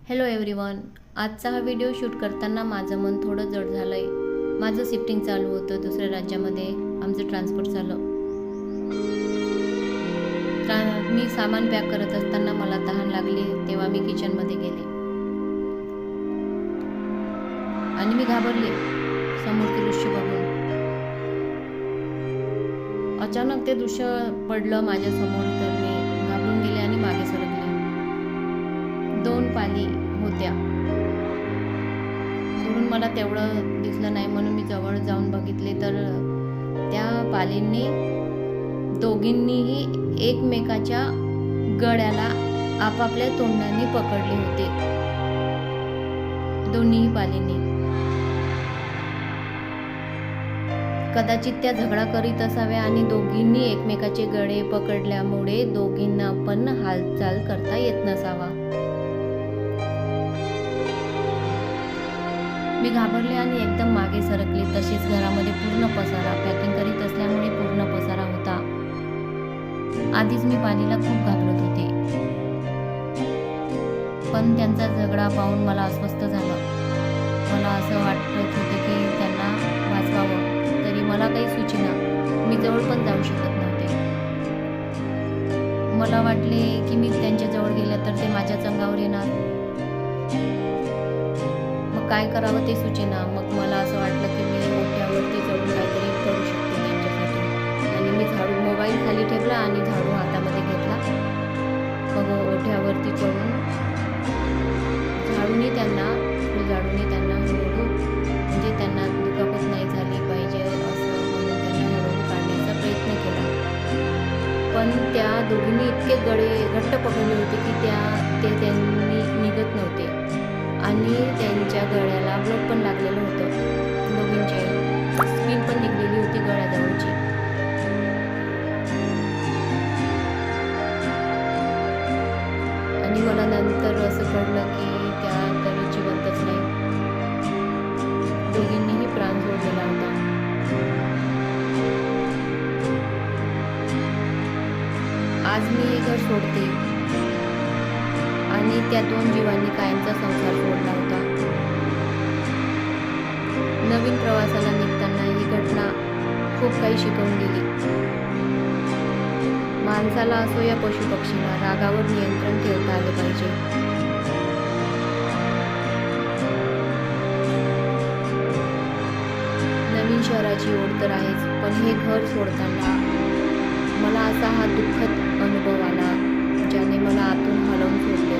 Hello everyone. आजचा हा video shoot करताना माझं मन थोडं जड झालं आहे. माझं शिफ्टिंग चालू होतं दुसऱ्या राज्यामध्ये. आमचं ट्रान्सपोर्ट झालं. मी सामान पॅक करत असताना मला तहान लागली. तेव्हा मी किचनमध्ये गेले आणि मी घाबरले समोरचे दृश्य बघून. अचानक ते दृश्य पडलं माझ्यासमोर, तर मी घाबरून गेले आणि मागे सरकले. 2 पाली होत्या. दुरून मला तेवढं दिसलं नाही म्हणून मी जवळ जाऊन बघितले, तर त्या पालींनी दोघींनीही एकमेकाच्या गळ्याला आपापल्या तोंडाने पकडले होते. दोन्हीही पालींनी. कदाचित त्या झगडा करीत असाव्या आणि दोघींनी एकमेकाचे गळे पकडल्यामुळे दोघींना पण हालचाल करता येत नसावा. मी घाबरले आणि एकदम मागे सरकले. तशीच घरामध्ये पूर्ण पसारा. पॅकिंग करीत असल्यामुळे पूर्ण पसारा होता. आधीच मी पालीला खूप घाबरत होते, पण त्यांचा झगडा पाहून मला अस्वस्थ झालं. मला असं वाटत होतं की त्यांना वाचवावं, तरी मला काही सुचेना. मी जवळ पण जाऊ शकत नव्हते. मला वाटले की मी त्यांच्या जवळ गेले तर ते माझ्याच अंगावर येणार. मग काय करावं ते सुचेना. मग मला असं वाटलं की मी ओट्यावरती चढून काहीतरी करू शकते त्यांच्यासाठी. आणि मी मोबाईल खाली ठेवला आणि झाडू हातामध्ये घेतला. मग ओट्यावरती चढून फुलझाडूने त्यांना हळूहळू, म्हणजे त्यांना दुखापत नाही झाली पाहिजे असं म्हणून त्यांना हळूहळू काढण्याचा प्रयत्न केला. पण त्या दोघींनी इतके गळे घट्ट पकडले होते की ते त्यांनी निघत नव्हते आणि त्यांच्या गळ्याला ब्लड पण लागलेलं होतं. दोघींचे स्किन पण निघलेली होती गळ्याजवळची. आणि मला नंतर असं कळलं की त्या तर जिवंतच नाही. दोघींनीही प्राण सोडलेला होता. आज मी हे घर सोडते आणि त्या 2 जीवांनी कायमचा संसार सोडला होता. नवीन प्रवासाला निघताना ही घटना खूप काही शिकवून गेली. माणसाला असो या पशुपक्षीला रागावर नियंत्रण ठेवता आले पाहिजे. नवीन शहराची ओढ तर आहेच, पण हे घर सोडताना मला असा हा दुःखद अनुभव आला ज्याने मला आतून हलवून सोडले.